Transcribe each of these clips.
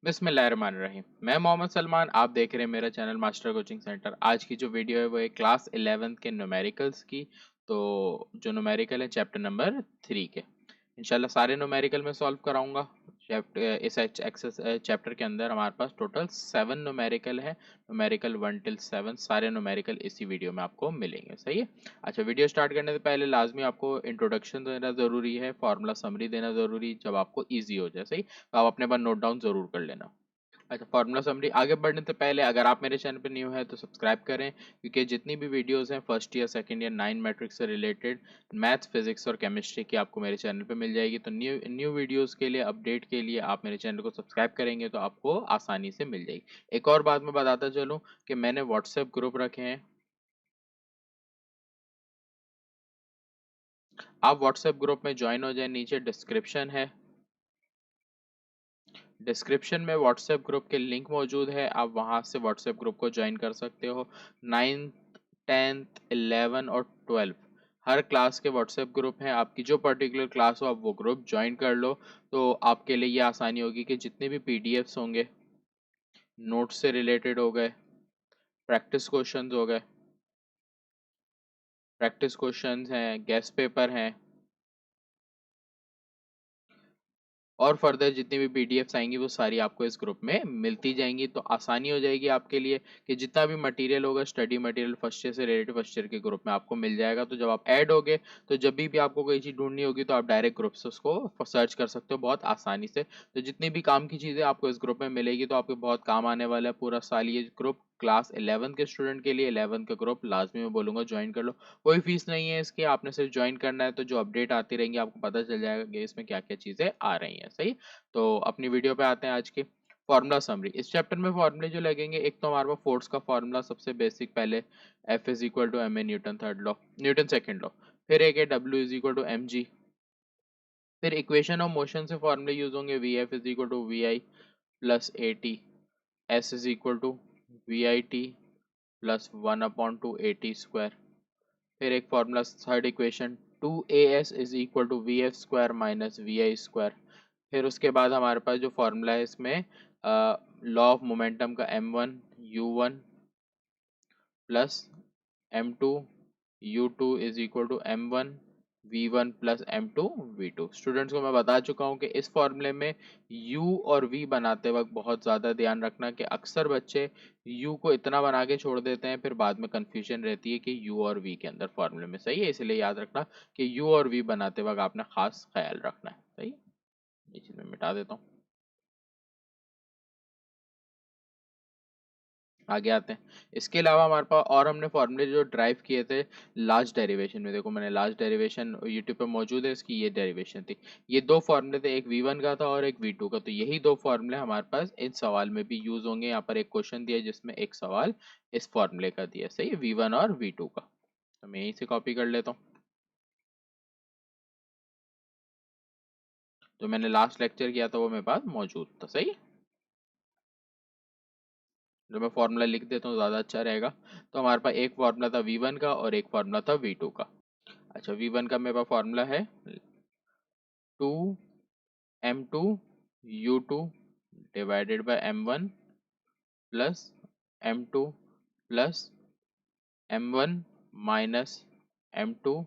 बिस्मिल्लाहिर्रहमानिर्रहीम। मैं मोहम्मद सलमान, आप देख रहे हैं मेरा चैनल मास्टर कोचिंग सेंटर। आज की जो वीडियो है वो है क्लास 11th के न्यूमेरिकल्स की। तो जो न्यूमेरिकल है चैप्टर नंबर 3 के, इंशाल्लाह सारे न्यूमेरिकल में सॉल्व कराऊंगा। इस एक्सेस चैप्टर के अंदर हमारे पास टोटल 7 न्यूमेरिकल है। न्यूमेरिकल 1 till 7 सारे न्यूमेरिकल इसी वीडियो में आपको मिलेंगे। सही है। अच्छा, वीडियो स्टार्ट करने से पहले लाजमी आपको इंट्रोडक्शन देना ज़रूरी है, फार्मूला समरी देना ज़रूरी, जब आपको ईजी हो जाए। सही, तो आप अपने पास नोट डाउन ज़रूर कर लेना। अच्छा, फार्मूला समरी आगे बढ़ने से पहले अगर आप मेरे चैनल पर न्यू है तो सब्सक्राइब करें, क्योंकि जितनी भी वीडियोस हैं first year second year 9 matrix से रिलेटेड, मैथ्स फिजिक्स और केमिस्ट्री की, आपको मेरे चैनल पे मिल जाएगी। तो न्यू न्यू वीडियोस के लिए, अपडेट के लिए आप मेरे चैनल को सब्सक्राइब करेंगे तो आपको आसानी से मिल जाएगी। एक और बात मैं बताता चलूँ कि मैंने व्हाट्सएप ग्रुप रखे हैं। आप व्हाट्सएप ग्रुप में ज्वाइन हो जाए, नीचे डिस्क्रिप्शन है, डिस्क्रिप्शन में व्हाट्सएप ग्रुप के लिंक मौजूद है, आप वहां से व्हाट्सएप ग्रुप को ज्वाइन कर सकते हो। 9th 10th 11 और 12 हर क्लास के व्हाट्सएप ग्रुप हैं। आपकी जो पर्टिकुलर क्लास हो आप वो ग्रुप ज्वाइन कर लो, तो आपके लिए ये आसानी होगी कि जितने भी पीडीएफ्स होंगे, नोट्स से रिलेटेड हो गए, प्रैक्टिस क्वेश्चंस हो गए, प्रैक्टिस क्वेश्चंस हैं, गेस्ट पेपर हैं, और फर्दर जितनी भी पीडीएफ्स आएंगी वो सारी आपको इस ग्रुप में मिलती जाएंगी। तो आसानी हो जाएगी आपके लिए कि जितना भी मटेरियल होगा, स्टडी मटेरियल फर्स्ट ईयर से रिलेटेड फर्स्ट ईयर के ग्रुप में आपको मिल जाएगा। तो जब आप ऐड होगे तो जब भी आपको कोई चीज़ ढूंढनी होगी तो आप डायरेक्ट ग्रुप से उसको सर्च कर सकते हो बहुत आसानी से। तो जितनी भी काम की चीज़ें आपको इस ग्रुप में मिलेगी तो आपके बहुत काम आने वाला है पूरा साल। ये ग्रुप क्लास 11 के स्टूडेंट के लिए, 11 का ग्रुप लाजमी मैं बोलूँगा ज्वाइन कर लो। कोई फीस नहीं है इसकी, आपने सिर्फ ज्वाइन करना है। तो जो अपडेट आती रहेंगी आपको पता चल जाएगा कि इसमें क्या क्या चीज़ें आ रही हैं। सही, तो अपनी वीडियो पे आते हैं आज की फार्मूला समरी। इस चैप्टर में फार्मूले जो लगेंगे, एक तो हमारे पास फोर्स का फार्मूला सबसे बेसिक, पहले F is equal to M A Newton third law, Newton second law. फिर एक है W is equal to M G. फिर इक्वेशन ऑफ मोशन से फार्मूले यूज होंगे, V F is equal to V I plus A T, S is equal to V I T plus 1/2 AT²। फिर एक फार्मूला third equation, 2AS is equal to V F square minus V I square. फिर उसके बाद हमारे पास जो formula है इसमें लॉ ऑफ मोमेंटम का m1 u1 plus m2 u2 is equal to m1 v1 plus m2 v2। Students को मैं बता चुका हूँ कि इस फॉर्मूले में u और v बनाते वक्त बहुत ज़्यादा ध्यान रखना कि अक्सर बच्चे u को इतना बना के छोड़ देते हैं, फिर बाद में कंफ्यूजन रहती है कि u और v के अंदर फॉर्मूले में। सही है, इसलिए याद रखना कि u और v बनाते वक्त आपने खास ख्याल रखना है। सही, ये चीज़ मैं मिटा देता हूँ। आगे आते हैं। इसके अलावा हमारे पास और हमने फॉर्मूले जो ड्राइव किए थे लास्ट डेरिवेशन में, देखो मैंने लास्ट डेरिवेशन यूट्यूब पे मौजूद है, इसकी ये डेरिवेशन थी। ये दो फॉर्मूले थे, एक V1 का था और एक V2 का। तो यही दो फॉर्मूले हमारे पास इन सवाल में भी यूज होंगे। यहाँ पर एक क्वेश्चन दिया है जिसमें एक सवाल इस फॉर्मूले का दिया, सही है, V1 और V2 का। तो मैं यहीं से कॉपी कर लेता हूँ। जो मैंने लास्ट लेक्चर किया था वो मेरे पास मौजूद था। सही, जो मैं फॉर्मूला लिख देता हूँ ज़्यादा अच्छा रहेगा। तो हमारे पास एक फॉर्मूला था V1 का और एक फॉर्मूला था V2 का। अच्छा, V1 का मेरे पास फॉर्मूला है 2m2 u2 divided by m1 plus m2 plus m1 minus m2।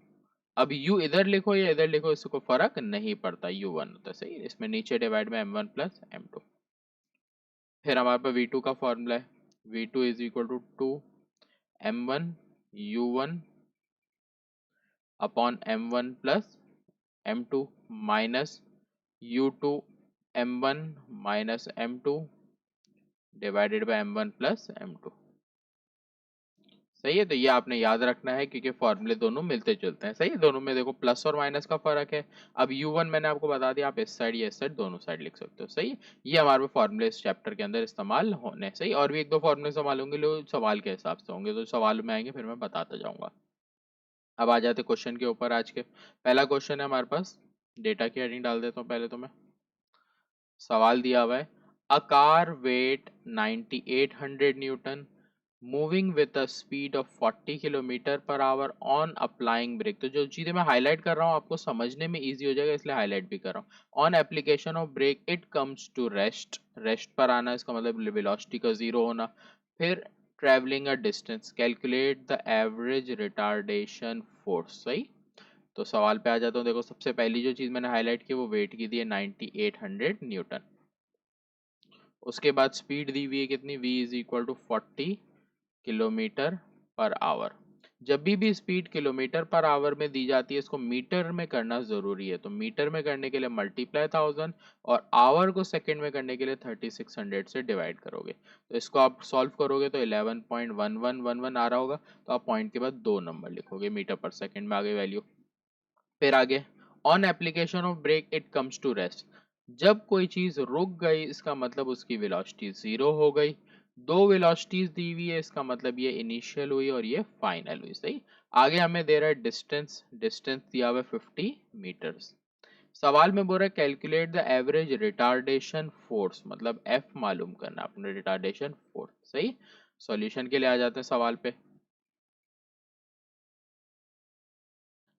अब u इधर लिखो या इधर लिखो इसको फर्क नहीं पड़ता, u1 होता है। सही, इसमें नीचे डिवाइड में m1 प्लस m2। फिर हमारे पास V2 का फॉर्मूला है, V2 is equal to 2m1 u1 upon m1 plus m2 minus u2 m1 minus m2 divided by m1 plus m2। सही है, तो ये आपने याद रखना है क्योंकि फॉर्मूले दोनों मिलते जुलते हैं। सही है, दोनों में देखो प्लस और माइनस का फर्क है। अब u1 मैंने आपको बता दिया, आप इस साइड या इस साइड दोनों साइड लिख सकते हो। सही है, ये हमारे फॉर्मूले इस चैप्टर के अंदर इस्तेमाल होने। सही, और भी एक दो फॉर्मूले इस्तेमाल होंगे, लोग सवाल के हिसाब से होंगे, तो सवाल में आएंगे फिर मैं बताता जाऊंगा। अब आ जाते क्वेश्चन के ऊपर। आज के पहला क्वेश्चन है हमारे पास, डेटा की हेडिंग डाल देता हूँ पहले तो मैं। सवाल दिया हुआ है, a car weight 9800 newton moving with a speed of 40 kilometre per hour on applying brake. तो जो चीज़ें मैं हाईलाइट कर रहा हूँ आपको समझने में इजी हो जाएगा, इसलिए हाईलाइट भी कर रहा हूँ। On application of brake it comes to rest, rest पर आना इसका मतलब वेलोसिटी का जीरो होना। फिर travelling a distance, calculate the average retardation force. सही, तो सवाल पे आ जाता हूँ। देखो सबसे पहली जो चीज़ मैंने हाईलाइट की वो वेट की दी है 9800 न्यूटन। उसके बाद स्पीड दी हुई है कितनी, v is equal to 40 kilometre per hour. जब भी स्पीड किलोमीटर पर आवर में दी जाती है इसको मीटर में करना जरूरी है, तो मीटर में करने के लिए मल्टीप्लाई 1000 और आवर को सेकंड में करने के लिए 3600 से डिवाइड करोगे। तो इसको आप सॉल्व करोगे तो 11.1111 आ रहा होगा, तो आप पॉइंट के बाद 2 नंबर लिखोगे, मीटर पर सेकंड में आ गई वैल्यू। फिर आगे, on application of brake it comes to rest. जब कोई चीज रुक गई इसका मतलब उसकी वेलोसिटी जीरो हो गई। दो वेलोसिटीज दी हुई है, इसका मतलब ये इनिशियल हुई और ये फाइनल हुई। सही, आगे हमें दे रहा है डिस्टेंस, डिस्टेंस दिया हुआ है 50 मीटर्स। सवाल में बोल रहा है calculate the average retardation force, मतलब एफ मालूम करना अपने रिटार्डेशन फोर्स। सही, सॉल्यूशन के लिए आ जाते हैं सवाल पे।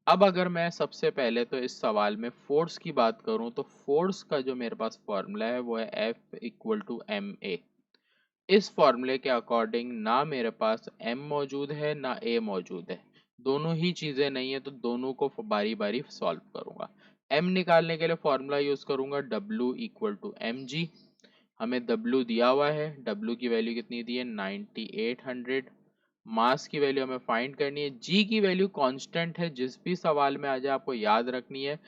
अब अगर मैं सबसे पहले तो इस सवाल में फोर्स की बात करूं तो फोर्स का जो मेरे पास फॉर्मूला है वो है F equal to M A. इस फॉर्मूले के अकॉर्डिंग ना मेरे पास M मौजूद है ना A मौजूद है, दोनों ही चीजें नहीं है, तो दोनों को बारी बारी सॉल्व करूंगा। M निकालने के लिए फॉर्मूला यूज करूंगा W equal to M G. हमें W दिया हुआ है, W की वैल्यू कितनी दी है 9800। मास की वैल्यू हमें फाइंड करनी है, G की वैल्यू कांस्टेंट है, जिस भी सवाल में आ जाए आपको याद रखनी है,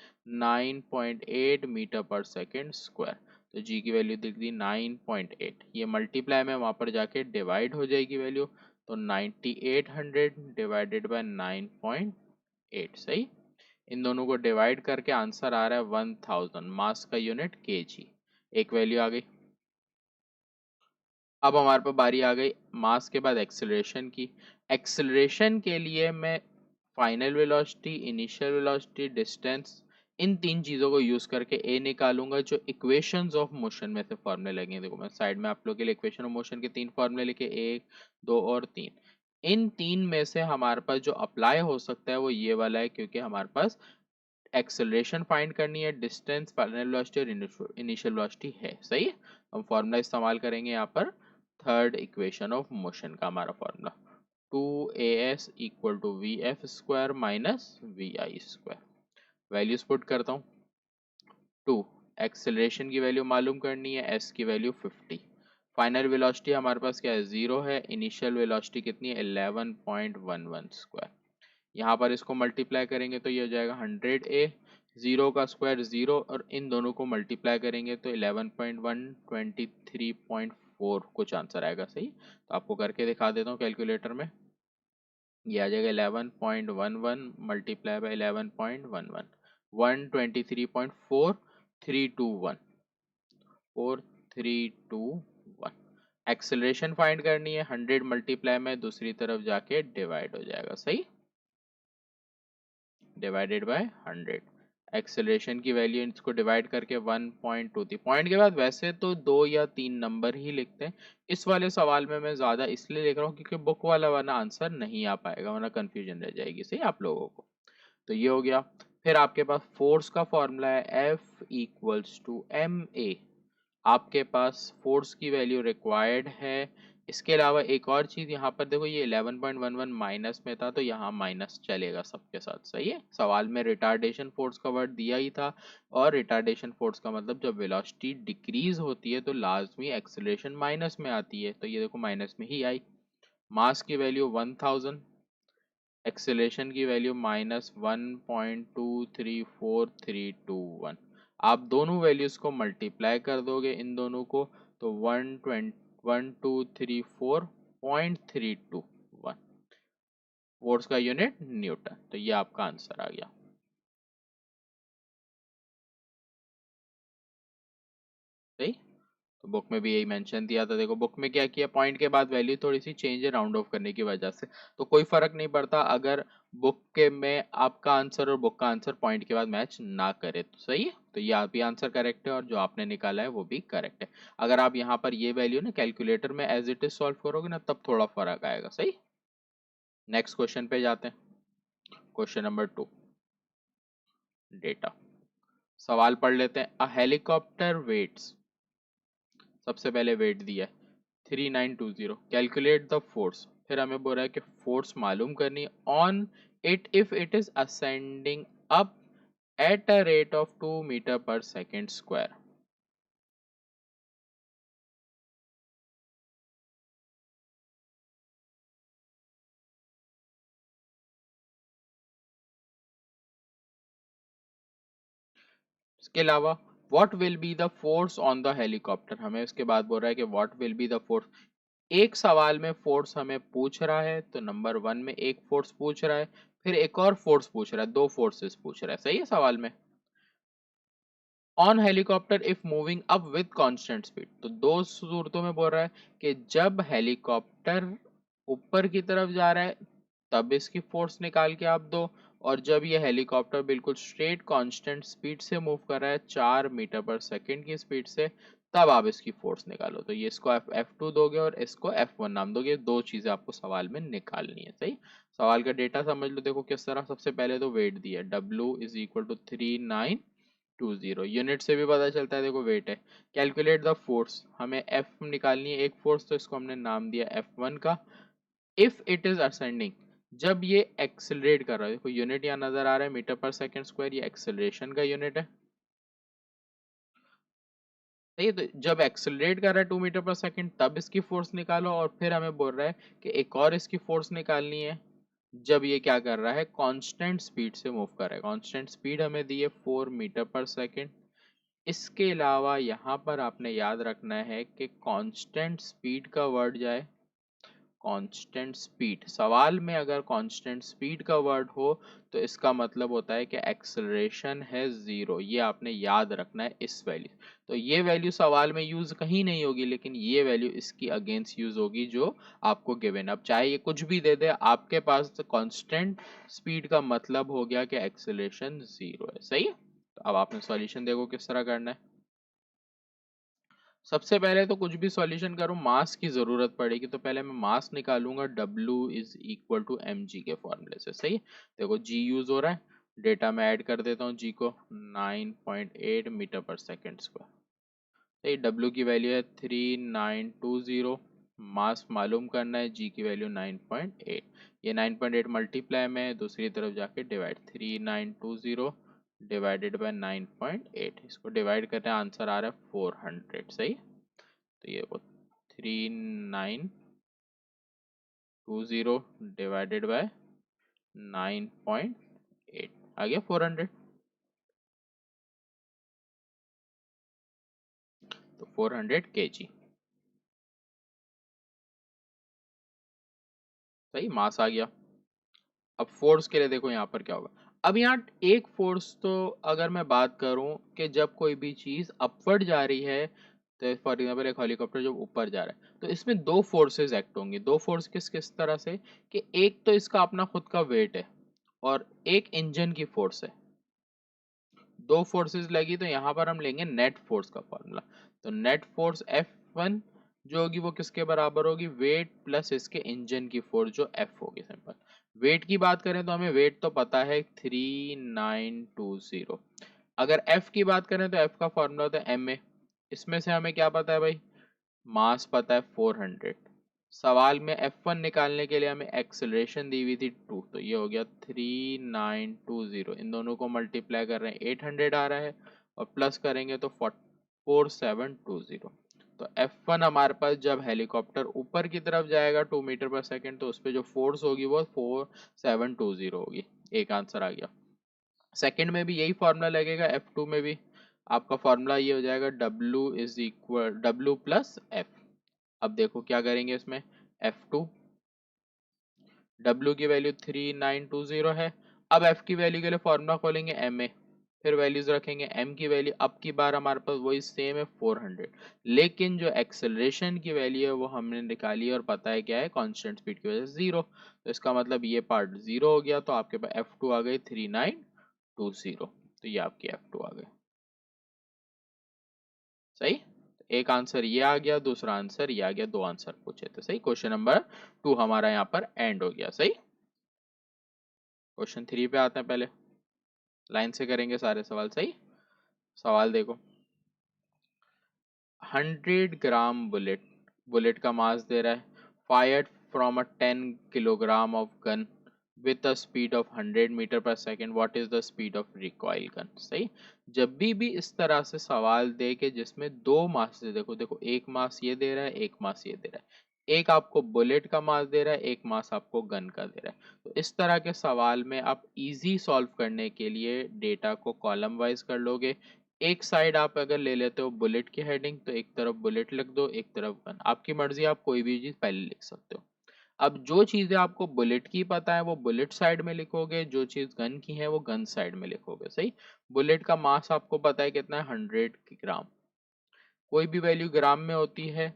9.8 मीटर पर सेकेंड स्क्वायर। तो G की वैल्यू दिख दी 9.8, ये मल्टीप्लाई में वहां पर जाके डिवाइड हो जाएगी वैल्यू, तो 9800 डिवाइडेड बाय 9.8। सही, इन दोनों को डिवाइड करके आंसर आ रहा है 1000, मास का यूनिट kg। एक वैल्यू आ गई। अब हमारे पास बारी आ गई मास के बाद एक्सेलरेशन की। एक्सेलरेशन के लिए मैं final velocity, initial velocity, distance, इन तीन चीजों को यूज करके ए निकालूंगा, जो इक्वेशंस ऑफ मोशन में से फॉर्मूले लगे। देखो मैं साइड में आप लोग के लिए इक्वेशन ऑफ मोशन के 3 फॉर्मूले लिखे, 1, 2 और 3। इन तीन में से हमारे पास जो अप्लाई हो सकता है वो ये वाला है, क्योंकि हमारे पास एक्सेलरेशन फाइंड करनी है, डिस्टेंस, फाइनल वेलोसिटी और इनिशियल वेलोसिटी है। सही है, हम फॉर्मूला इस्तेमाल करेंगे यहाँ पर थर्ड इक्वेशन ऑफ मोशन का। हमारा formula 2as equal to V F square minus V I square. Values put करता हूँ। 2, एक्सेलरेशन की वैल्यू मालूम करनी है, s की वैल्यू 50। फाइनल वेलोसिटी हमारे पास क्या है, 0 है। इनिशियल वेलोसिटी कितनी है, 11.11 स्क्वायर। यहाँ पर इसको मल्टीप्लाई करेंगे तो ये हो जाएगा 100a, 0 का स्क्वायर 0, और इन दोनों को मल्टीप्लाई करेंगे तो 11.1 23.4 कुछ आंसर आएगा। सही, तो आपको करके दिखा देता हूँ कैलकुलेटर में। ये आ जाएगा 11.11 मल्टीप्लाई बाय 11.11, 123.4321, 4321। एक्सेलरेशन फाइंड करनी है, 100 मल्टीप्लाई में दूसरी तरफ जाके डिवाइड हो जाएगा। सही, डिवाइडेड बाय 100। एक्सेलरेशन की वैल्यू इसको डिवाइड करके 1.2 थी। पॉइंट के बाद वैसे तो 2 या 3 नंबर ही लिखते हैं, इस वाले सवाल में मैं ज्यादा इसलिए लिख रहा हूँ क्योंकि बुक वाला वरना आंसर नहीं आ पाएगा, वरना कंफ्यूजन रह जाएगी। सही आप लोगों को, तो ये हो गया। फिर आपके पास फोर्स का फॉर्मूला है F equals to M A. आपके पास फोर्स की वैल्यू रिक्वायर्ड है। इसके अलावा एक और चीज यहाँ पर देखो, ये 11.11 माइनस में था तो यहाँ माइनस चलेगा सबके साथ। सही है, सवाल में रिटार्डेशन फोर्स का वर्ड दिया ही था, और रिटार्डेशन फोर्स का मतलब जब वेलोसिटी डिक्रीज होती है तो लाजमी एक्सेलरेशन माइनस में आती है, तो ये देखो माइनस में ही आई। मास की वैल्यू 1000, एक्सेलरेशन की वैल्यू -1.234321। आप दोनों वैल्यूज को मल्टीप्लाई कर दोगे इन दोनों को, तो 12334.321 फोर्स का यूनिट न्यूटन। तो ये आपका आंसर आ गया। सही, तो बुक में भी यही मेंशन दिया था। देखो बुक में क्या किया, पॉइंट के बाद वैल्यू थोड़ी सी चेंज है राउंड ऑफ करने की वजह से, तो कोई फर्क नहीं पड़ता। अगर बुक के में आपका आंसर और बुक का आंसर पॉइंट के बाद मैच ना करे तो सही है। तो ये आप भी आंसर करेक्ट है और जो आपने निकाला है वो भी करेक्ट है। अगर आप यहाँ पर ये वैल्यू ना कैलकुलेटर में एज इट इज सॉल्व करोगे ना तब थोड़ा फर्क आएगा। सही, नेक्स्ट क्वेश्चन पे जाते हैं। Question number 2, data. सवाल पढ़ लेते हैं। अ हेलीकॉप्टर वेट्स, सबसे पहले वेट दिया है 3920, कैलकुलेट द फोर्स। फिर हमें बोल रहा है कि फोर्स मालूम करनी है on it if it is ascending up at a rate of 2 metre per second square. इसके अलावा what will be the force on the helicopter, हमें उसके बाद बोल रहा है कि what will be the force. एक सवाल में फोर्स हमें पूछ रहा है तो नंबर 1 में एक फोर्स पूछ रहा है, फिर एक और फोर्स पूछ रहा है, दो फोर्सेस पूछ रहा है। सही है सवाल में। On helicopter if moving up with constant speed, तो दो सूरतों में बोल रहा है कि जब हेलीकॉप्टर ऊपर की तरफ जा रहा है तब इसकी फोर्स निकाल के आप दो, और जब ये हेलीकॉप्टर बिल्कुल स्ट्रेट कांस्टेंट स्पीड से मूव कर रहा है 4 मीटर पर सेकेंड की स्पीड से, तब आप इसकी फोर्स निकालो। तो ये इसको F2 दोगे और इसको F1 नाम दोगे। दो चीजें आपको सवाल में निकालनी है। सही, सवाल का डेटा समझ लो। देखो किस तरह, सबसे पहले तो वेट दिया है W is equal to 3920, unit से भी पता चलता है। देखो वेट है। कैलकुलेट द फोर्स, हमें F निकालनी है एक फोर्स, तो इसको हमने नाम दिया F1 का। इफ इट इज असेंडिंग, जब ये एक्सेलरेट कर रहा है, देखो यूनिट यहाँ नजर आ रहा है मीटर पर सेकंड स्क्वायर, ये एक्सेलरेशन का यूनिट है। सही है, तो जब एक्सेलरेट कर रहा है 2 मीटर पर सेकंड तब इसकी फोर्स निकालो, और फिर हमें बोल रहा है कि एक और इसकी फोर्स निकालनी है जब ये क्या कर रहा है, कांस्टेंट स्पीड से मूव कर रहा है। कांस्टेंट स्पीड हमें दी है 4 मीटर पर सेकंड। इसके अलावा यहाँ पर आपने याद रखना है कि कांस्टेंट स्पीड का वर्ड जाए कांस्टेंट स्पीड। सवाल में अगर कांस्टेंट स्पीड का वर्ड हो तो इसका मतलब होता है कि एक्सेलरेशन है 0। ये आपने याद रखना है इस वैल्यू। तो ये वैल्यू सवाल में यूज कहीं नहीं होगी, लेकिन ये वैल्यू इसकी अगेंस्ट यूज होगी जो आपको गिवन। अब चाहे ये कुछ भी दे दे, आपके पास कांस्टेंट स्पीड का मतलब हो गया कि एक्सेलरेशन 0 है। सही है। तो अब आपने सॉल्यूशन देखो किस तरह करना है। सबसे पहले तो कुछ भी सॉल्यूशन करूं मास की जरूरत पड़ेगी, तो पहले मैं मास निकालूंगा W is equal to mg के फॉर्मूले से। सही है। देखो G यूज हो रहा है, डेटा में ऐड कर देता हूँ G को, 9.8 मीटर पर सेकेंड स्क्वायर। सही, W की वैल्यू है 3920, मास मालूम करना है, G की वैल्यू 9.8। ये 9.8 मल्टीप्लाई में दूसरी तरफ जाके डिवाइड, 3920 डिवाइडेड बाय 9.8, इसको डिवाइड करने आंसर आ रहा है 400। सही, तो ये वो 3920 डिवाइडेड बाय 9.8 आ गया 400। तो 400 kg। सही, मास आ गया। अब फोर्स के लिए देखो यहाँ पर क्या होगा। अब यहाँ एक फोर्स तो अगर मैं बात करूं कि जब कोई भी चीज अपवर्ड जा रही है, तो फॉर एग्जाम्पल एक हेलीकॉप्टर जब ऊपर जा रहा है तो इसमें दो फोर्सेस एक्ट होंगी। दो फोर्स किस किस तरह से, कि एक तो इसका अपना खुद का वेट है और एक इंजन की फोर्स है। दो फोर्सेस लगी तो यहाँ पर हम लेंगे नेट फोर्स का फॉर्मूला। तो नेट फोर्स F1 जो होगी वो किसके बराबर होगी, वेट प्लस इसके इंजन की फोर्स जो F होगी। सिंपल। वेट की बात करें तो हमें वेट तो पता है 3920। अगर F की बात करें तो F का फॉर्मूला होता है ma। इसमें से हमें क्या पता है भाई, मास पता है 400। सवाल में F1 निकालने के लिए हमें एक्सेलरेशन दी हुई थी 2, तो ये हो गया 3920। इन दोनों को मल्टीप्लाई कर रहे हैं 800 आ रहा है, और प्लस करेंगे तो 4720। तो F1 हमारे पास जब हेलीकॉप्टर ऊपर की तरफ जाएगा 2 मीटर पर सेकेंड, तो उस पर जो फोर्स होगी वो 4720 होगी। एक आंसर आ गया। सेकेंड में भी यही फॉर्मूला लगेगा, F2 में भी आपका फॉर्मूला ये हो जाएगा W प्लस F। अब देखो क्या करेंगे इसमें, F2, W की वैल्यू 3920 है। अब F की वैल्यू के लिए फॉर्मूला खोलेंगे ma। फिर वैल्यूज रखेंगे, m की वैल्यू अब की बार हमारे पास वही सेम है 400, लेकिन जो एक्सेलरेशन की वैल्यू है वो हमने निकाली और पता है क्या है, कांस्टेंट स्पीड की वजह से 0। तो इसका मतलब ये पार्ट 0 हो गया, तो आपके पास F2 आ गई 3920। तो ये आपकी F2 आ गई। सही, एक आंसर ये आ गया, दूसरा आंसर ये आ गया, दो आंसर पूछे थे। सही, क्वेश्चन नंबर 2 हमारा यहाँ पर एंड हो गया। सही, क्वेश्चन 3 पे आते हैं। पहले लाइन से करेंगे सारे सवाल। सही, सवाल देखो, 100 ग्राम बुलेट, बुलेट का मास दे रहा है, fired from a 10 kilogram of gun with a speed of 100 metre per second, what is the speed of recoil gun. सही, जब भी इस तरह से सवाल दे के जिसमें दो मास दे, देखो देखो एक मास ये दे रहा है, एक मास ये दे रहा है, एक आपको बुलेट का मास दे रहा है, एक मास आपको गन का दे रहा है, तो इस तरह के सवाल में आप इजी सॉल्व करने के लिए डेटा को कॉलम वाइज कर लोगे। एक साइड आप अगर ले लेते हो बुलेट की हेडिंग, तो एक तरफ बुलेट लिख दो, एक तरफ गन, आपकी मर्जी, आप कोई भी चीज पहले लिख सकते हो। अब जो चीजें आपको बुलेट की पता है वो बुलेट साइड में लिखोगे, जो चीज गन की है वो गन साइड में लिखोगे। सही, बुलेट का मास आपको पता है कितना है, 100 ग्राम। कोई भी वैल्यू ग्राम में होती है,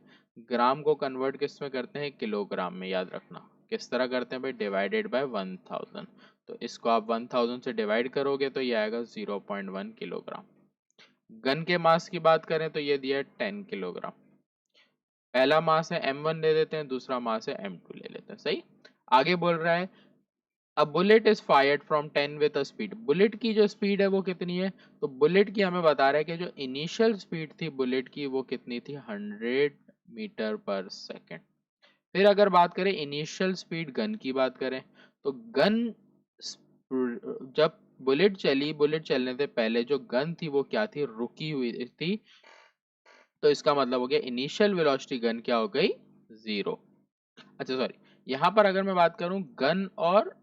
ग्राम को कन्वर्ट किस में करते हैं, किलोग्राम में। याद रखना किस तरह करते हैं भाई, डिवाइडेड बाय 1000। तो इसको आप 1000 से डिवाइड करोगे तो ये आएगा 0.1 किलोग्राम। गन के मास की बात करें तो ये दिया है 10 किलोग्राम। पहला मास है m1 ले लेते हैं, दूसरा मास है m2 ले लेते हैं। सही, आगे बोल रहा है a bullet is fired from 10 with a speed, bullet की जो स्पीड है वो कितनी है, तो बुलेट की हमें बता रहा है कि जो इनिशियल स्पीड थी बुलेट की वो कितनी थी, 100 मीटर पर सेकेंड। फिर अगर बात करें इनिशियल स्पीड गन की बात करें, तो गन जब बुलेट चली, बुलेट चलने से पहले जो गन थी वो क्या थी, रुकी हुई थी। तो इसका मतलब हो गया इनिशियल वेलोसिटी गन क्या हो गई, 0। अच्छा सॉरी, यहाँ पर अगर मैं बात करूं गन और,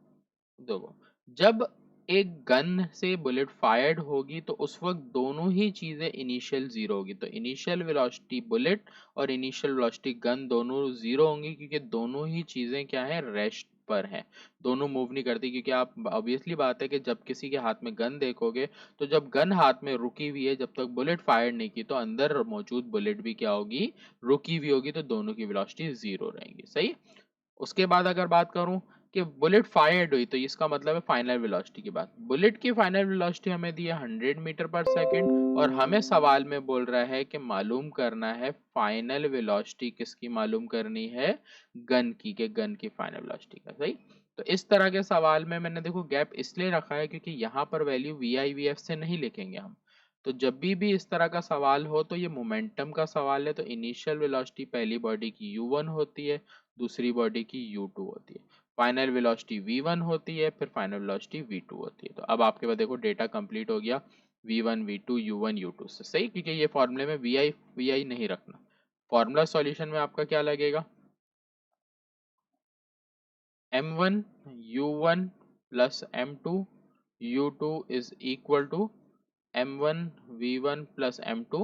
देखो जब एक गन से बुलेट फायर्ड होगी तो उस वक्त दोनों ही चीजें इनिशियल 0 होगी। तो इनिशियल वेलोसिटी बुलेट और इनिशियल वेलोसिटी गन दोनों 0 होंगी, क्योंकि दोनों ही चीजें क्या है, रेस्ट पर हैं, दोनों मूव नहीं करती। क्योंकि आप ऑब्वियसली बात है कि जब किसी के हाथ में गन देखोगे, तो जब गन हाथ में रुकी हुई है, जब तक बुलेट फायर नहीं की, तो अंदर मौजूद बुलेट भी क्या होगी, रुकी हुई होगी, तो दोनों की वेलोसिटी 0 रहेंगी। सही, उसके बाद अगर बात करूं कि बुलेट फायर्ड हुई, तो इसका मतलब है फाइनल वेलोसिटी की बात। बुलेट की फाइनल वेलोसिटी हमें दी है 100 मीटर पर सेकेंड, और हमें सवाल में बोल रहा है कि मालूम करना है फाइनल वेलोसिटी किसकी मालूम करनी है, गन की, के गन की फाइनल वेलोसिटी का। सही, तो इस तरह के सवाल में मैंने देखो गैप इसलिए रखा है क्योंकि यहाँ पर value V I V F से नहीं लिखेंगे हम। तो जब भी इस तरह का सवाल हो तो ये मोमेंटम का सवाल है, तो इनिशियल वेलोसिटी पहली बॉडी की u1 होती है, दूसरी बॉडी की u2 होती है, फाइनल वेलोसिटी v1 होती है, फिर फाइनल वेलोसिटी v2 होती है। तो अब आपके पास देखो डेटा कंप्लीट हो गया v1 v2 u1 u2 से। सही, क्योंकि ये फॉर्मूले में vi नहीं रखना। फॉर्मूला सॉल्यूशन में आपका क्या लगेगा, m1 u1 plus m2 u2 is equal to m1 v1 plus m2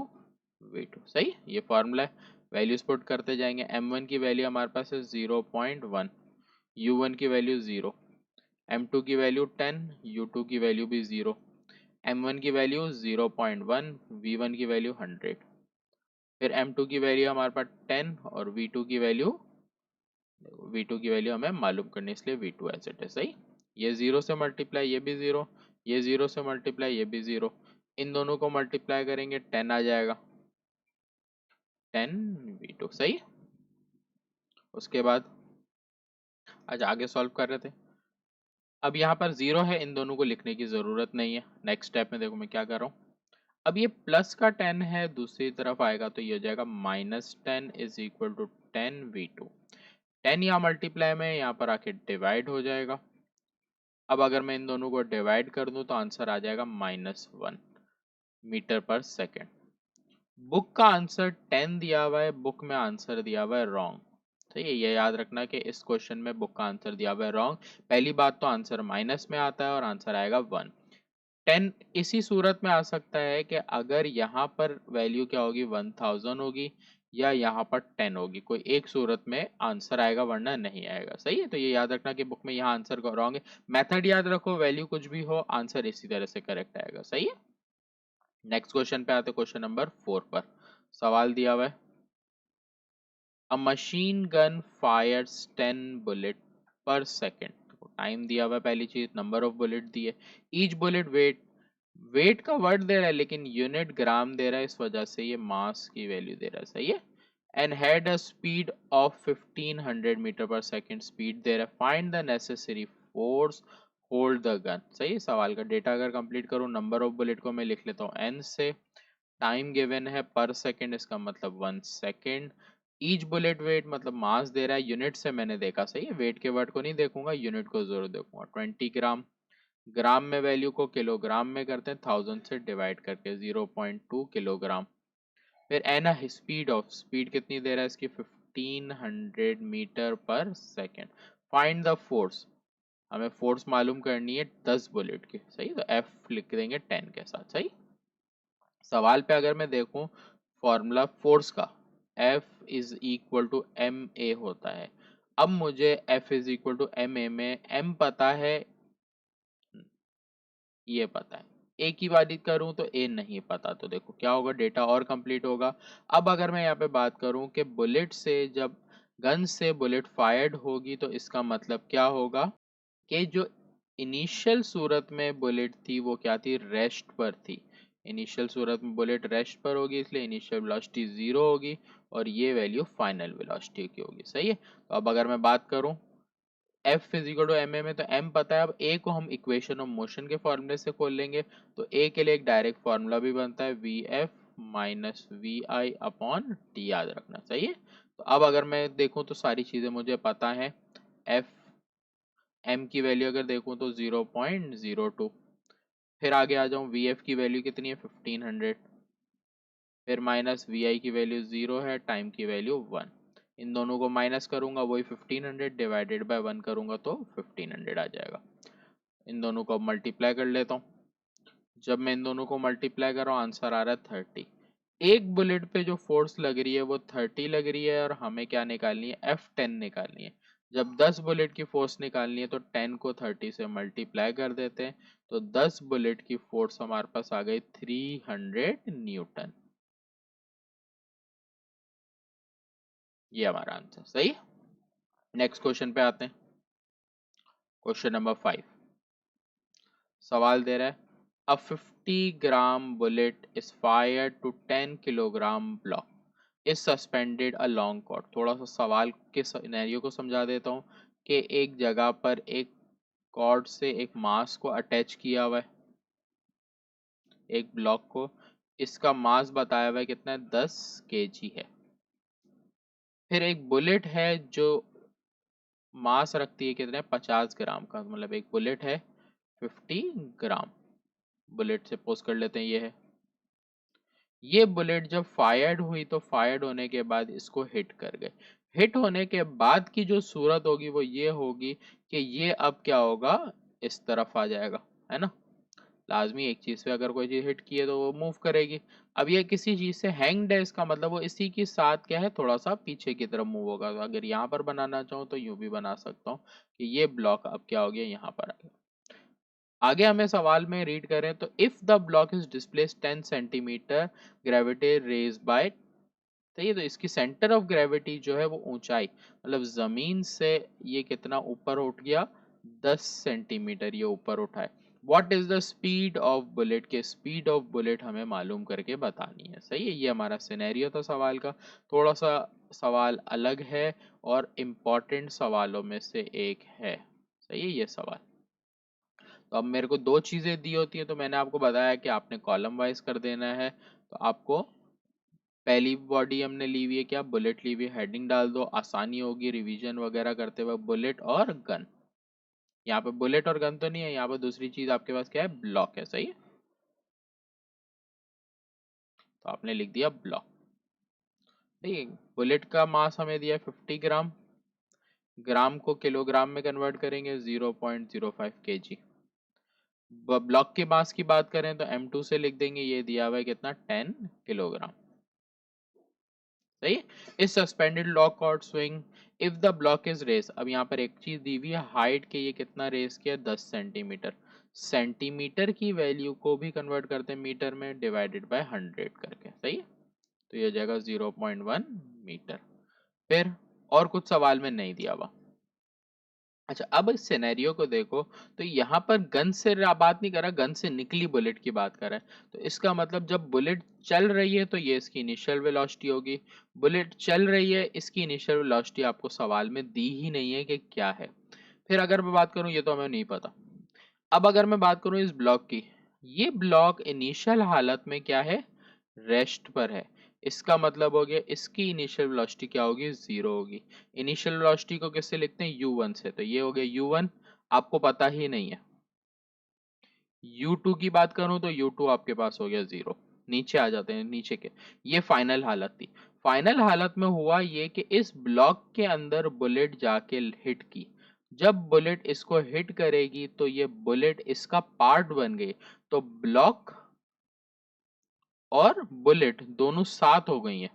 v2। सही, ये फॉर्मूला है। वैल्यूज पुट करते जाएंगे, m1 की वैल्यू हमारे पास है 0.1, u1 की वैल्यू 0, m2 की वैल्यू 10, u2 की वैल्यू भी 0, m1 की वैल्यू 0.1, v1 की वैल्यू 100, फिर m2 की वैल्यू हमारे पास 10 और v2 की वैल्यू हमें मालूम करनी है, इसलिए v2 एज इट है। सही, ये 0 से मल्टीप्लाई, ये भी 0, ये 0 से मल्टीप्लाई, ये भी 0, इन दोनों को मल्टीप्लाई करेंगे 10 आ जाएगा, 10 v2। सही, उसके बाद आज आगे सॉल्व कर रहे थे। अब यहाँ पर 0 है, इन दोनों को लिखने की ज़रूरत नहीं है। नेक्स्ट स्टेप में देखो मैं क्या कर रहा हूँ, अब ये प्लस का 10 है, दूसरी तरफ आएगा तो ये हो जाएगा -10 इज इक्वल टू 10v2। 10 यहाँ मल्टीप्लाई में, यहाँ पर आके डिवाइड हो जाएगा। अब अगर मैं इन दोनों को डिवाइड कर दूं तो आंसर आ जाएगा -1 मीटर पर सेकेंड। बुक का आंसर 10 दिया हुआ है, बुक में आंसर दिया हुआ है रॉन्ग। तो ये याद रखना कि इस क्वेश्चन में बुक का आंसर दिया हुआ है रॉन्ग। पहली बात तो आंसर माइनस में आता है और आंसर आएगा 1। 10 इसी सूरत में आ सकता है कि अगर यहाँ पर वैल्यू क्या होगी, 1000 होगी, या यहाँ पर 10 होगी, कोई एक सूरत में आंसर आएगा वरना नहीं आएगा। सही है, तो ये याद रखना कि बुक में यहाँ आंसर रॉन्ग है। मेथड याद रखो, वैल्यू कुछ भी हो आंसर इसी तरह से करेक्ट आएगा। सही है। नेक्स्ट क्वेश्चन पे आते, क्वेश्चन नंबर 4 पर सवाल दिया हुआ है, a machine gun fires 10 bullet per second. Time दिया हुआ है, पहली चीज नंबर ऑफ बुलेट दी है, ईच बुलेट वेट, वेट का वर्ड दे रहा है लेकिन यूनिट ग्राम दे रहा है, इस वजह से ये मास की वैल्यू दे रहा है, सही है। And had a speed of 1500 metre per second, speed दे रहा है, find the necessary force hold the gun, सही है। सवाल का डेटा अगर कंप्लीट करूं, नंबर ऑफ बुलेट को मैं लिख लेता हूँ एन से, टाइम गिवन है पर सेकेंड, इसका मतलब 1 सेकेंड, ईच बुलेट वेट मतलब मास दे रहा है, यूनिट से मैंने देखा, सही है, वेट के वर्ड को नहीं देखूंगा, यूनिट को जरूर देखूंगा, 20 ग्राम, ग्राम में वैल्यू को किलोग्राम में करते हैं, 1000 से डिवाइड करके 0.2 किलोग्राम। फिर एन स्पीड ऑफ, स्पीड कितनी दे रहा है इसकी, 1500 metre per second, find the force, हमें फोर्स मालूम करनी है 10 बुलेट की, सही, तो एफ लिख देंगे 10 के साथ, सही। सवाल पे अगर मैं देखूं फॉर्मूला फोर्स का, F is equal to M A होता है। अब मुझे F is equal to M A में M पता है, ये पता है, A की बात करूं तो A नहीं पता, तो देखो क्या होगा, डेटा और कंप्लीट होगा। अब अगर मैं यहाँ पे बात करूं कि बुलेट से जब गन से बुलेट फायर्ड होगी तो इसका मतलब क्या होगा कि जो इनिशियल सूरत में बुलेट थी वो क्या थी, रेस्ट पर थी। इनिशियल सूरत में बुलेट रेस्ट पर होगी, इसलिए इनिशियल वेलोसिटी 0 होगी और ये वैल्यू फाइनल वेलोसिटी की होगी, सही है। तो अब अगर मैं बात करूं F physical to M A में, तो M पता है, अब A को हम इक्वेशन ऑफ मोशन के फॉर्मूले से खोल लेंगे, तो A के लिए एक डायरेक्ट फॉर्मूला भी बनता है, V F minus V I upon T, याद रखना, सही है। तो अब अगर मैं देखूं तो सारी चीजें मुझे पता है, F M की वैल्यू अगर देखूं तो 0.02, फिर आगे आ जाऊं, वी एफ की वैल्यू कितनी है 1500, फिर माइनस वी आई की वैल्यू 0 है, टाइम की वैल्यू 1, इन दोनों को माइनस करूंगा वही 1500 डिवाइडेड बाय 1 करूंगा तो 1500 आ जाएगा। इन दोनों को मल्टीप्लाई कर लेता हूँ, जब मैं इन दोनों को मल्टीप्लाई कर रहा हूँ आंसर आ रहा है 30। एक बुलेट पे जो फोर्स लग रही है वो 30 लग रही है और हमें क्या निकालनी है, F10 निकालनी है। जब 10 बुलेट की फोर्स निकालनी है तो 10 को 30 से मल्टीप्लाई कर देते हैं, तो 10 बुलेट की फोर्स हमारे पास आ गई 300 न्यूटन, ये हमारा आंसर, सही। नेक्स्ट क्वेश्चन पे आते हैं, क्वेश्चन नंबर 5, सवाल दे रहा है, a 50 gram bullet is fired to 10 kilogram block is suspended a long cord. थोड़ा सा सवाल के सिनेरियो को समझा देता हूँ कि एक जगह पर एक कॉर्ड से एक मास को अटैच किया हुआ है, एक ब्लॉक को, इसका मास बताया हुआ है कितना है, 10 kg है। फिर एक बुलेट है जो मास रखती है कितने, 50 ग्राम का, मतलब एक बुलेट है 50 ग्राम, बुलेट से पोज कर लेते हैं ये है। ये बुलेट जब फायर्ड हुई तो फायर्ड होने के बाद इसको हिट कर गए, हिट होने के बाद की जो सूरत होगी वो ये होगी कि ये अब क्या होगा, इस तरफ आ जाएगा, है ना। लाजमी एक चीज पे अगर कोई चीज हिट की है तो वो मूव करेगी। अब ये किसी चीज से हैंग्ड है, इसका मतलब वो इसी के साथ क्या है, थोड़ा सा पीछे की तरफ मूव होगा। तो अगर यहाँ पर बनाना चाहूँ तो यूं भी बना सकता हूँ कि ये ब्लॉक अब क्या हो गया, यहाँ पर आ गया। आगे हमें सवाल में रीड करें तो if the block is displace 10 centimetre gravity raise by, तो ये तो इसकी सेंटर ऑफ ग्रेविटी जो है वो ऊंचाई, मतलब जमीन से ये कितना ऊपर उठ गया, 10 सेंटीमीटर ये ऊपर उठा है। What is the speed of bullet, के स्पीड ऑफ बुलेट हमें मालूम करके बतानी है, सही है। ये हमारा सिनेरियो था सवाल का, थोड़ा सा सवाल अलग है और इम्पोर्टेंट सवालों में से एक है, सही है ये सवाल। तो अब मेरे को दो चीजें दी होती है तो मैंने आपको बताया कि आपने कॉलम वाइज कर देना है। तो आपको पहली बॉडी हमने ली हुई है क्या, बुलेट ली हुई है, हेडिंग डाल दो, आसानी होगी रिवीजन वगैरह करते हुए, बुलेट और गन। यहाँ पे बुलेट और गन तो नहीं है, यहाँ पे दूसरी चीज आपके पास क्या है, ब्लॉक है, सही है। तो आपने लिख दिया ब्लॉक, ठीक है। बुलेट का मास हमें दिया है 50 ग्राम, ग्राम को किलोग्राम में कन्वर्ट करेंगे 0.05 kg। ब्लॉक के मास की बात करें तो M2 से लिख देंगे, ये दिया हुआ है कितना, 10 किलोग्राम, सही है। इस suspended lock cord swing if the block is raise, अब यहाँ पर एक चीज दी हुई है हाइट के, ये कितना रेस किया, 10 सेंटीमीटर। सेंटीमीटर की वैल्यू को भी कन्वर्ट करते हैं मीटर में डिवाइडेड बाय 100 करके, सही है। तो ये हो जाएगा 0.1 मीटर। फिर और कुछ सवाल में नहीं दिया हुआ। अच्छा, अब इस सिनेरियो को देखो, तो यहाँ पर गन से बात नहीं कर रहा, गन से निकली बुलेट की बात कर रहा है। तो इसका मतलब जब बुलेट चल रही है तो ये इसकी इनिशियल वेलोसिटी होगी। बुलेट चल रही है, इसकी इनिशियल वेलोसिटी आपको सवाल में दी ही नहीं है कि क्या है। फिर अगर मैं बात करूं, ये तो हमें नहीं पता। अब अगर मैं बात करूं इस ब्लॉक की, ये ब्लॉक इनिशियल हालत में क्या है, रेस्ट पर है। इसका मतलब हो गया इसकी इनिशियल वेलोसिटी क्या होगी, जीरो होगी। इनिशियल वेलोसिटी को किससे लिखते हैं, u1 से। तो ये हो गया u1, आपको पता ही नहीं है। u2 की बात करूं तो u2 आपके पास हो गया जीरो। नीचे आ जाते हैं, नीचे के, ये फाइनल हालत थी। फाइनल हालत में हुआ ये कि इस ब्लॉक के अंदर बुलेट जाके हिट की। जब बुलेट इसको हिट करेगी तो ये बुलेट इसका पार्ट बन गई। तो ब्लॉक और बुलेट दोनों साथ हो गई हैं।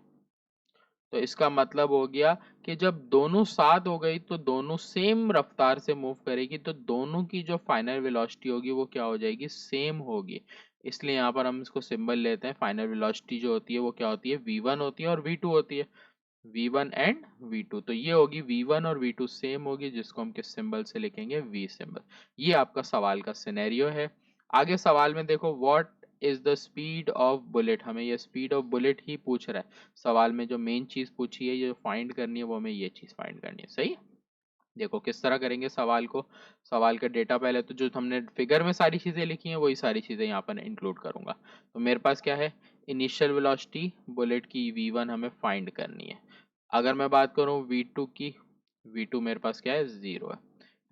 तो इसका मतलब हो गया कि जब दोनों साथ हो गई तो दोनों सेम रफ्तार से मूव करेगी, तो दोनों की जो फाइनल वेलोसिटी होगी वो क्या हो जाएगी, सेम होगी। इसलिए यहाँ पर हम इसको सिंबल लेते हैं। फाइनल वेलोसिटी जो होती है वो क्या होती है, v1 होती है और v2 होती है। v1 एंड v2, तो ये होगी v1 और v2 सेम होगी, जिसको हम किस सिंबल से लिखेंगे, v सिंबल। ये आपका सवाल का सिनेरियो है। आगे सवाल में देखो, what is the speed of bullet, हमें ये स्पीड ऑफ बुलेट ही पूछ रहा है। सवाल में जो मेन चीज पूछी है, ये फाइंड करनी है, वो हमें ये चीज फाइंड करनी है, सही। देखो किस तरह करेंगे सवाल को। सवाल का डेटा पहले तो जो हमने फिगर में सारी चीजें लिखी हैं वही सारी चीजें यहाँ पर इंक्लूड करूंगा। तो मेरे पास क्या है, इनिशियल वेलोसिटी बुलेट की v1 हमें फाइंड करनी है। अगर मैं बात करूं v2 की, v2 मेरे पास क्या है, जीरो है।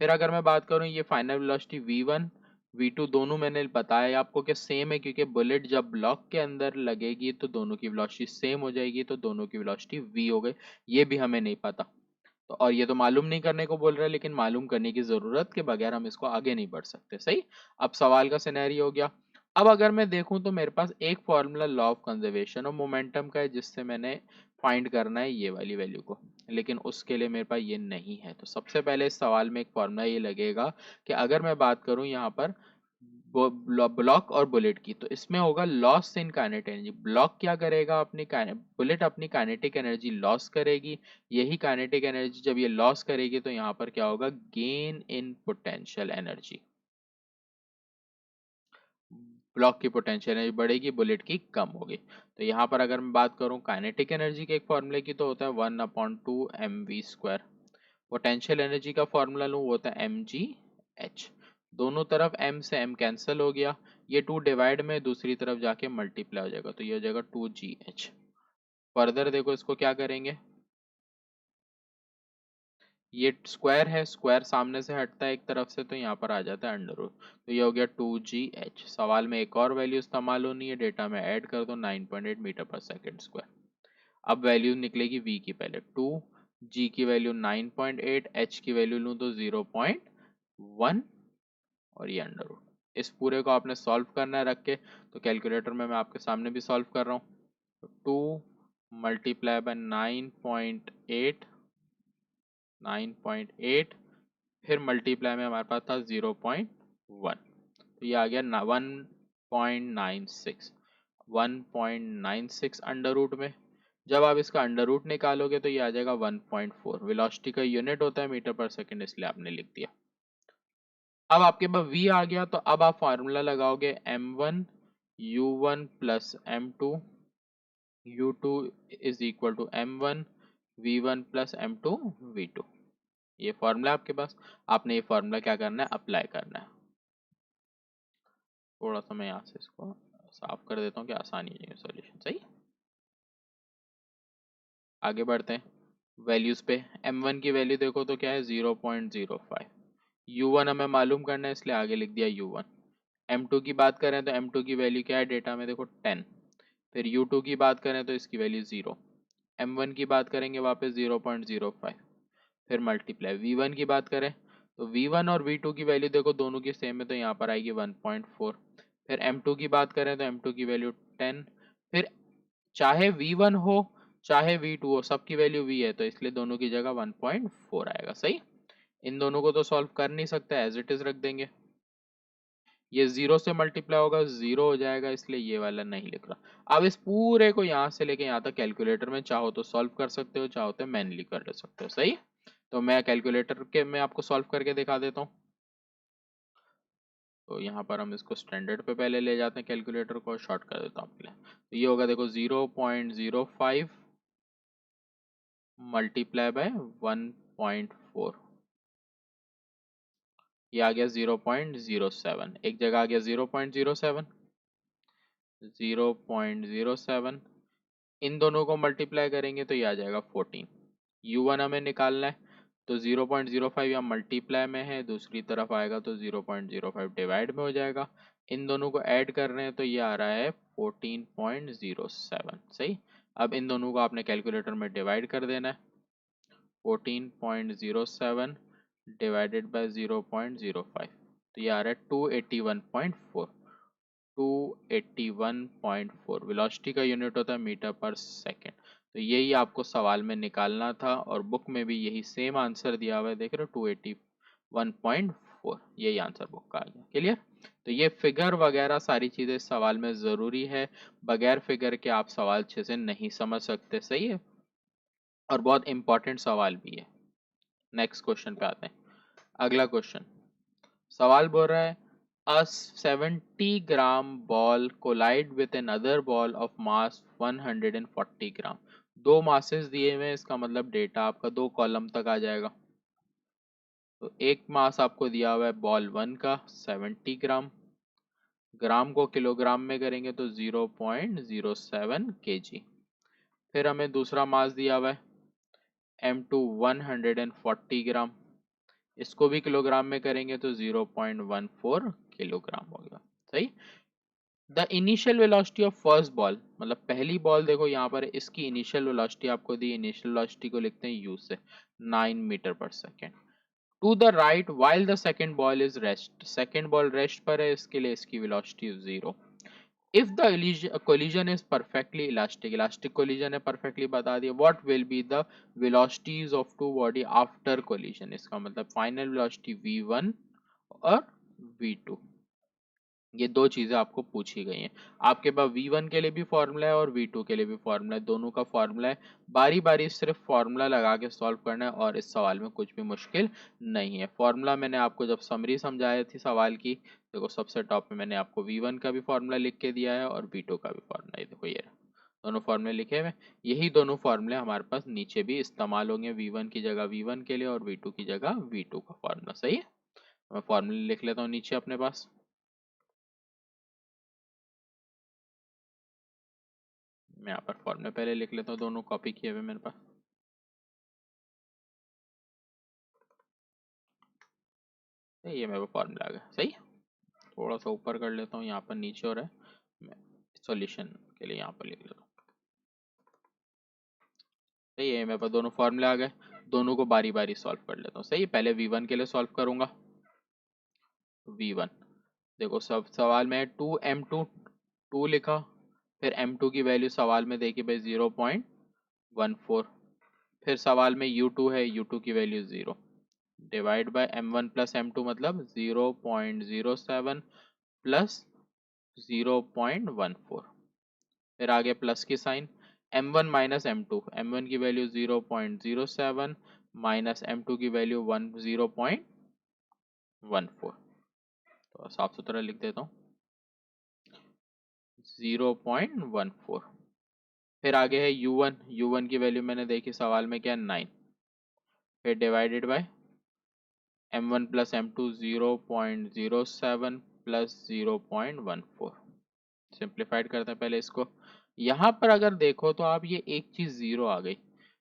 फिर अगर मैं बात करूं ये फाइनल वेलोसिटी v1 v2 दोनों मैंने बताया आपको कि सेम है, क्योंकि बुलेट जब ब्लॉक के अंदर लगेगी तो दोनों की वेलोसिटी सेम हो जाएगी, तो दोनों की वेलोसिटी v हो गई। ये भी हमें नहीं पता। तो और ये तो मालूम नहीं करने को बोल रहा है, लेकिन मालूम करने की जरूरत के बगैर हम इसको आगे नहीं बढ़ सकते, सही। अब सवाल का सिनेरियो हो गया। अब अगर मैं देखूं तो मेरे पास एक फॉर्मूला लॉ ऑफ कंजर्वेशन और मोमेंटम का है, जिससे मैंने फाइंड करना है ये वाली वैल्यू को, लेकिन उसके लिए मेरे पास ये नहीं है। तो सबसे पहले इस सवाल में एक फॉर्मूला ये लगेगा कि अगर मैं बात करूं यहाँ पर ब्लॉक और बुलेट की, तो इसमें होगा loss in kinetic energy. Block क्या करेगा, अपनी बुलेट अपनी काइनेटिक एनर्जी लॉस करेगी। यही काइनेटिक एनर्जी जब ये लॉस करेगी तो यहाँ पर क्या होगा, gain in potential energy. Block की पोटेंशियल एनर्जी बढ़ेगी, बुलेट की कम होगी। तो यहाँ पर अगर मैं बात करूँ काइनेटिक एनर्जी के एक फॉर्मूले की, तो होता है 1/2 mv²। पोटेंशियल एनर्जी का फॉर्मूला लूँ वो होता है mgh। दोनों तरफ m से m कैंसिल हो गया, ये 2 डिवाइड में दूसरी तरफ जाके मल्टीप्लाई हो जाएगा, तो ये हो जाएगा 2gh। फर्दर देखो इसको क्या करेंगे, ये स्क्वायर है, स्क्वायर सामने से हटता है एक तरफ से, तो यहाँ पर आ जाता है अंडर रूट। तो ये हो गया 2gh। सवाल में एक और वैल्यू इस्तेमाल होनी है, डेटा में ऐड कर दो, 9.8 मीटर पर सेकेंड स्क्वायर। अब वैल्यू निकलेगी v की, पहले 2, g की वैल्यू 9.8, h की वैल्यू लूँ तो 0.1 और ये अंडर रूट। इस पूरे को आपने सॉल्व करना है रख के, तो कैलकुलेटर में मैं आपके सामने भी सॉल्व कर रहा हूँ। 2 मल्टीप्लाई बाय 9.8, 9.8, फिर मल्टीप्लाई में हमारे पास था 0.1, तो ये आ गया 1.96। 1.96 अंडर रूट में जब आप इसका अंडर रूट निकालोगे तो ये आ जाएगा 1.4। वेलोसिटी का यूनिट होता है मीटर पर सेकंड, इसलिए आपने लिख दिया। अब आपके पास v आ गया, तो अब आप फार्मूला लगाओगे m1 u1 plus m2 u2 is equal to m1 v1 plus m2 v2। ये फॉर्मूला आपके पास, आपने ये फॉर्मूला क्या करना है, अप्लाई करना है। थोड़ा सा मैं यहाँ से इसको साफ कर देता हूँ कि आसानी हो जाएगी सॉल्यूशन, सही। आगे बढ़ते हैं वैल्यूज पे। m1 की वैल्यू देखो तो क्या है, 0.05। u1 हमें मालूम करना है, इसलिए आगे लिख दिया u1। m2 की बात करें तो m2 की वैल्यू क्या है, डेटा में देखो 10। फिर u2 की बात करें तो इसकी वैल्यू 0। m1 की बात करेंगे वापस 0.05, फिर मल्टीप्लाई। v1 की बात करें तो v1 और v2 की वैल्यू देखो दोनों की सेम है, तो यहाँ पर आएगी 1.4। फिर m2 की बात करें तो m2 की वैल्यू 10। फिर चाहे v1 हो चाहे v2 हो, सबकी वैल्यू v है, तो इसलिए दोनों की जगह 1.4 आएगा, सही। इन दोनों को तो सॉल्व कर नहीं सकते, एज इट इज रख देंगे। ये 0 से मल्टीप्लाई होगा 0 हो जाएगा, इसलिए ये वाला नहीं लिख रहा। अब इस पूरे को यहाँ से लेके यहाँ तक कैलकुलेटर में चाहो तो सॉल्व कर सकते हो, चाहो तो मैनुअली कर सकते हो। सही, तो मैं कैलकुलेटर के में आपको सॉल्व करके दिखा देता हूँ। तो यहाँ पर हम इसको स्टैंडर्ड पे पहले ले जाते हैं कैलकुलेटर को, शॉर्ट कर देता हूँ आपके लिए। तो ये होगा देखो 0.05 मल्टीप्लाई बाय 1.4, ये आ गया 0.07, एक जगह आ गया 0.07, 0.07, इन दोनों को मल्टीप्लाई करेंगे तो ये आ जाएगा 14। u1 हमें निकालना है, तो 0.05 यहाँ मल्टीप्लाई में है, दूसरी तरफ आएगा तो 0.05 डिवाइड में हो जाएगा। इन दोनों को ऐड कर रहे हैं तो ये आ रहा है 14.07। सही, अब इन दोनों को आपने कैलकुलेटर में डिवाइड कर देना है। 14.07 डिवाइडेड बाय 0.05, तो ये आ रहा है 281.4। 281.4 वेलोसिटी का यूनिट होता है मीटर पर सेकेंड। तो यही आपको सवाल में निकालना था और बुक में भी यही सेम आंसर दिया हुआ है, देख रहे हो 281.4, यही आंसर बुक का आ गया। क्लियर? तो ये फिगर वगैरह सारी चीजें सवाल में जरूरी है, बगैर फिगर के आप सवाल अच्छे से नहीं समझ सकते। सही है, और बहुत इंपॉर्टेंट सवाल भी है। नेक्स्ट क्वेश्चन पे आते हैं। अगला क्वेश्चन, सवाल बोल रहा है a 70 gram ball collide with another ball of mass 140 gram. दो मासेस दिए हुए हैं, इसका मतलब डेटा आपका दो कॉलम तक आ जाएगा। तो एक मास आपको दिया हुआ है बॉल 1 का 70 ग्राम, ग्राम को किलोग्राम में करेंगे तो 0.07 kg। फिर हमें दूसरा मास दिया हुआ है M2 140 ग्राम, इसको भी किलोग्राम में करेंगे तो 0.14 किलोग्राम हो गया। सही, the initial velocity of first ball, मतलब पहली बॉल देखो यहाँ पर इसकी इनिशियल वेलोसिटी आपको दी, इनिशियल वेलोसिटी को लिखते हैं u से 9 metre per second. To the right while the second ball is rest, second ball rest पर है, इसके लिए इसकी velocity 0। If the collision is perfectly elastic, elastic collision है, परफेक्टली बता दिया। What will be the velocities of two body after collision, इसका मतलब फाइनल वेलोसिटी v1 और v2। ये दो चीजें आपको पूछी गई हैं। आपके पास v1 के लिए भी फॉर्मूला है और v2 के लिए भी फॉर्मूला है, दोनों का फॉर्मूला है। बारी बारी सिर्फ फॉर्मूला लगा के सॉल्व करना है और इस सवाल में कुछ भी मुश्किल नहीं है। फॉर्मूला मैंने आपको जब समरी समझाई थी सवाल की, देखो सबसे टॉप में मैंने आपको v1 का भी फॉर्मूला लिख के दिया है और v2 का भी फॉर्मूला, ये देखो ये दोनों फॉर्मूले लिखे हुए। यही दोनों फॉर्मूले हमारे पास नीचे भी इस्तेमाल होंगे, v1 की जगह v1 के लिए और v2 की जगह v2 का फॉर्मूला। सही है, मैं फॉर्मूले लिख लेता हूँ नीचे अपने पास। मैं यहाँ पर फॉर्मूला पहले लिख लेता हूँ, दोनों कॉपी किए हुए मेरे पास। ये मेरे फॉर्मूला आ गया। सही, थोड़ा सा ऊपर कर लेता हूँ, यहाँ पर नीचे हो रहा है, मैं सॉल्यूशन के लिए यहाँ पर लिख लेता हूँ। सही है, मेरे पास दोनों फॉर्मूले आ गए, दोनों को बारी बारी सॉल्व कर लेता हूँ। सही, पहले v1 के लिए सॉल्व करूंगा। v1 देखो, सब सवाल में 2m2 2 लिखा, फिर m2 की वैल्यू सवाल में देखी भाई 0.14, फिर सवाल में u2 है, u2 की value 0, divide by m1 plus m2 मतलब 0.07 प्लस 0.14, फिर आगे प्लस की sign, m1 minus m2, m1 की वैल्यू 0.07 माइनस m2 की वैल्यू 0.14, तो साफ सुथरा लिख देता हूँ 0.14। फिर आगे है u1, u1 की वैल्यू मैंने देखी सवाल में क्या 9, फिर divided by m1 plus m2 0.07 plus 0.14। Simplified करते हैं पहले इसको। यहाँ पर अगर देखो तो आप ये एक चीज 0 आ गई,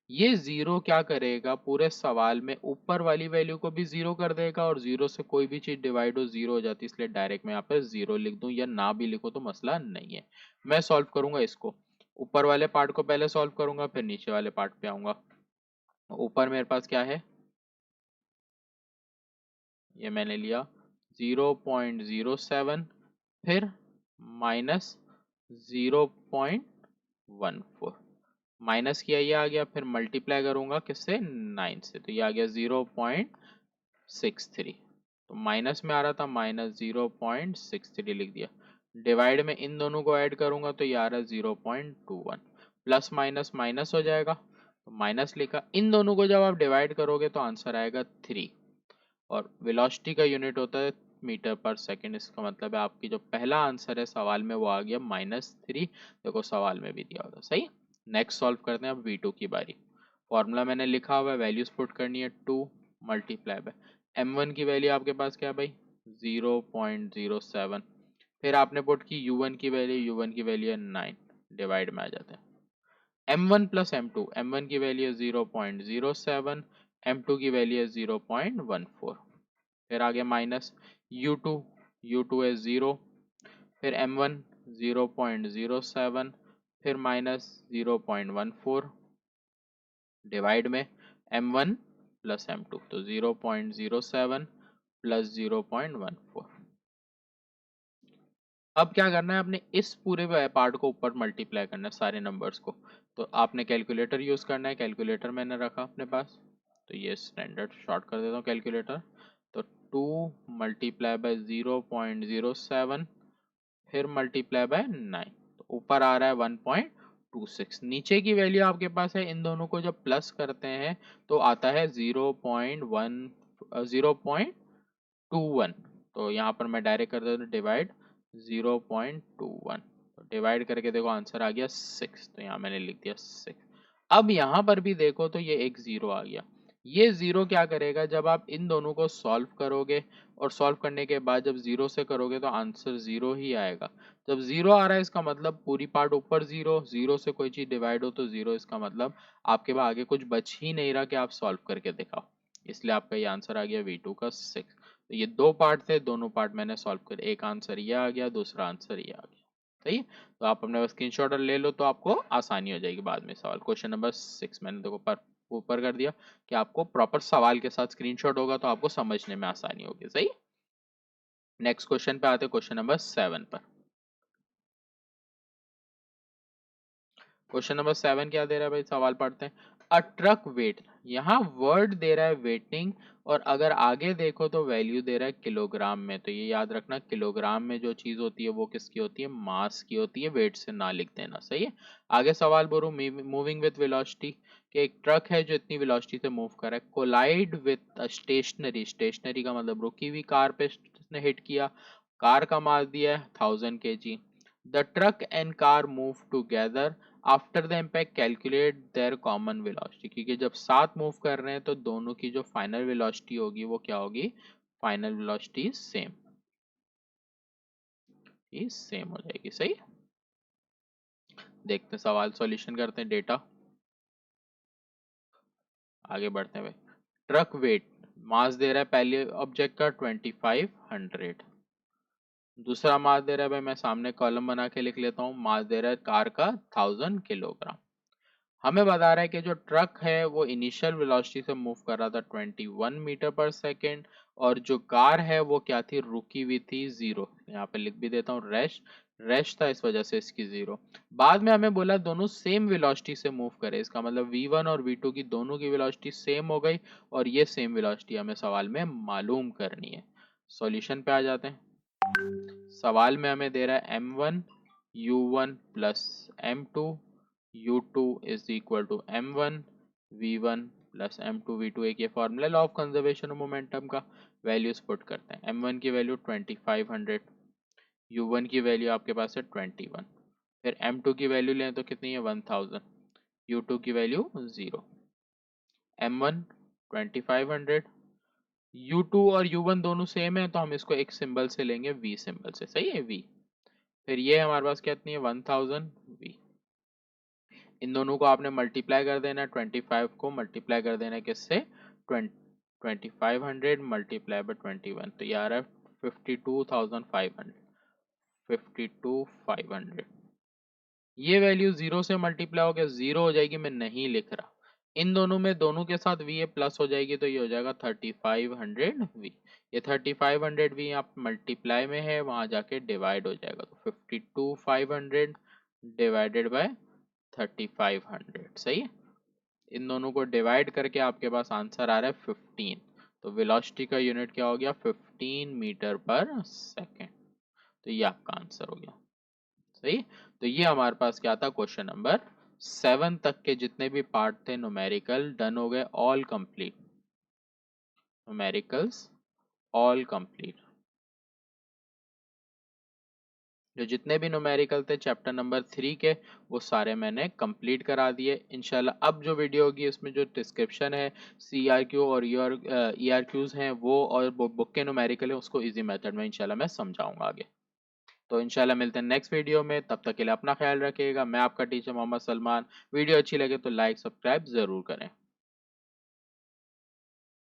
ये 0 क्या करेगा पूरे सवाल में ऊपर वाली वैल्यू को भी 0 कर देगा और 0 से कोई भी चीज डिवाइड हो 0 हो जाती है, इसलिए डायरेक्ट मैं यहाँ पर 0 लिख दूं या ना भी लिखो तो मसला नहीं है। मैं सॉल्व करूंगा इसको, ऊपर वाले पार्ट को पहले सॉल्व करूंगा फिर नीचे वाले पार्ट पे आऊंगा। ऊपर मेरे पास क्या है, ये मैंने लिया 0.07, फिर माइनस 0.14, माइनस किया ये आ गया, फिर मल्टीप्लाई करूंगा किससे 9 से, तो ये आ गया 0.63। तो माइनस में आ रहा था -0.63 लिख दिया। डिवाइड में इन दोनों को ऐड करूंगा तो ये आ रहा है 0.21। प्लस माइनस माइनस हो जाएगा तो माइनस लिखा। इन दोनों को जब आप डिवाइड करोगे तो आंसर आएगा 3। और वेलोसिटी का यूनिट होता है मीटर पर सेकेंड। इसका मतलब है आपकी जो पहला आंसर है सवाल में वो आ गया -3। देखो सवाल में भी दिया होता सही। नेक्स्ट सॉल्व करते हैं अब V2 की बारी। फॉर्मूला मैंने लिखा हुआ है, वैल्यूज पुट करनी है 2 मल्टीप्लाई बाय M1 की वैल्यू आपके पास क्या है भाई 0.07। फिर आपने पुट की U1 की वैल्यू, U1 की वैल्यू है 9। डिवाइड में आ जाते हैं M1 प्लस M2। M1 की वैल्यू है 0.07, M2 की वैल्यू है 0.14। फिर आगे माइनस U2, U2 है 0। फिर M1 0.07, फिर माइनस 0.14। डिवाइड में M1 प्लस M2 तो 0.07 प्लस 0.14। अब क्या करना है, आपने इस पूरे पार्ट को ऊपर मल्टीप्लाई करना है सारे नंबर्स को। तो आपने कैलकुलेटर यूज करना है। कैलकुलेटर मैंने रखा अपने पास, तो ये स्टैंडर्ड शॉर्ट कर देता हूँ कैलकुलेटर। तो 2 मल्टीप्लाई बाय 0.07 फिर मल्टीप्लाई बाय 9 तो ऊपर आ रहा है 1.26। नीचे की वैल्यू आपके पास है, इन दोनों को जब प्लस करते हैं तो आता है 0.21। तो यहाँ पर मैं डायरेक्ट कर देता हूँ डिवाइड 0.21। तो डिवाइड करके देखो आंसर आ गया 6। तो यहाँ मैंने लिख दिया 6। अब यहाँ पर भी देखो तो ये एक जीरो आ गया। ये जीरो क्या करेगा, जब आप इन दोनों को सॉल्व करोगे और सॉल्व करने के बाद जब जीरो से करोगे तो आंसर जीरो ही आएगा। जब जीरो आ रहा है इसका मतलब पूरी पार्ट ऊपर जीरो, जीरो से कोई चीज डिवाइड हो तो जीरो, इसका मतलब आपके पास आगे कुछ बच ही नहीं रहा कि आप सॉल्व करके दिखाओ। इसलिए आपका ये आंसर आ गया V2 का 6। तो ये दो पार्ट थे, दोनों पार्ट मैंने सॉल्व कर, एक आंसर ये आ गया, दूसरा आंसर ये आ गया। सही है। तो आप अपने स्क्रीनशॉट ले लो तो आपको आसानी हो जाएगी बाद में सवाल। क्वेश्चन नंबर 6 मैंने देखो पर ऊपर कर दिया कि आपको प्रॉपर सवाल के साथ स्क्रीनशॉट होगा तो आपको समझने में आसानी होगी। सही। नेक्स्ट क्वेश्चन पे आते हैं, क्वेश्चन नंबर 7 पर। क्वेश्चन नंबर 7 क्या दे रहा है भाई, सवाल पढ़ते हैं। अ ट्रक वेट, यहाँ वर्ड दे रहा है वेटिंग, और अगर आगे देखो तो वैल्यू दे रहा है किलोग्राम में। तो ये याद रखना, किलोग्राम में जो चीज होती है वो किसकी होती है, मास की होती है, वेट से ना लिख देना। सही है। आगे सवाल बोलो, मूविंग विथ वेलोसिटी, कि एक ट्रक है जो इतनी वेलोसिटी से मूव कर रहा है, कोलाइड विथ स्टेशनरी, स्टेशनरी का मतलब रुकी हुई कार पे ने हिट किया। कार का मास दिया है 1000 kg। The truck and car move together after the impact calculate their common velocity, क्योंकि जब साथ मूव कर रहे हैं तो दोनों की जो फाइनल वेलोसिटी होगी वो क्या होगी, फाइनल वेलोसिटी सेम, ये सेम हो जाएगी। सही। देखते हैं सवाल, सॉल्यूशन करते हैं, डेटा आगे बढ़ते हैं भाई। ट्रक वेट, मास दे रहा है पहले ऑब्जेक्ट का 2500, दूसरा मास दे रहा है भाई, मैं सामने कॉलम बना के लिख लेता हूँ, मास दे रहा है कार का 1000 किलोग्राम। हमें बता रहा है कि जो ट्रक है वो इनिशियल वेलोसिटी से मूव कर रहा था 21 मीटर पर सेकेंड, और जो कार है वो क्या थी, रुकी हुई थी जीरो। यहाँ पे लिख भी देता हूँ रेस्ट, रेस्ट था इस वजह से इसकी जीरो। बाद में हमें बोला दोनों सेम वेलोसिटी से मूव करे, इसका मतलब V1 और V2 की दोनों की वेलोसिटी सेम हो गई, और ये सेम वेलोसिटी हमें सवाल में मालूम करनी है। सॉल्यूशन पे आ जाते हैं। सवाल में हमें दे रहा है M1 U1 plus M2 U2 is equal to M1 V1 plus M2 V2। एक ये formula law of conservation of momentum का। वैल्यूज पुट करते हैं। M1 की वैल्यू 2500, U1 की वैल्यू आपके पास है 21, फिर M2 की वैल्यू लें तो कितनी है 1000, U2 की वैल्यू 0। M1 2500, U2 और U1 दोनों सेम है तो हम इसको एक सिंबल से लेंगे, V सिंबल से। सही है, V। फिर ये हमारे पास कितनी है 1000 V। इन दोनों को आपने मल्टीप्लाई कर देना, 25 को मल्टीप्लाई कर देना किससे, 2500 मल्टीप्लाई बाय 21, तो ये आ रहा है 52,500, 52,500। ये वैल्यू जीरो से मल्टीप्लाई हो गया, जीरो हो जाएगी, मैं नहीं लिख रहा। इन दोनों में दोनों के साथ वी ए प्लस हो जाएगी तो ये हो जाएगा 3500 वी। ये 3500 वी आप मल्टीप्लाई में है, वहां जाके डिवाइड हो जाएगा, तो 52,500 डिवाइडेड बाय 3500। सही है। इन दोनों को डिवाइड करके आपके पास आंसर आ रहा है 15। तो वेलोसिटी का यूनिट क्या हो गया, 15 मीटर पर सेकेंड। तो ये आपका आंसर हो गया। सही। तो ये हमारे पास क्या था, क्वेश्चन नंबर 7 तक के जितने भी पार्ट थे न्यूमेरिकल डन हो गए, all complete, numericals all complete. जो जितने भी न्यूमेरिकल थे चैप्टर नंबर 3 के, वो सारे मैंने कंप्लीट करा दिए। इंशाल्लाह अब जो वीडियो होगी उसमें जो डिस्क्रिप्शन है, CRQ और योर ERQs हैं वो, और बुक के न्यूमेरिकल है उसको इजी मेथड में इंशाल्लाह मैं समझाऊंगा आगे। तो इंशाल्लाह मिलते हैं नेक्स्ट वीडियो में, तब तक के लिए अपना ख्याल रखिएगा। मैं आपका टीचर मोहम्मद सलमान। वीडियो अच्छी लगे तो लाइक सब्सक्राइब जरूर करें।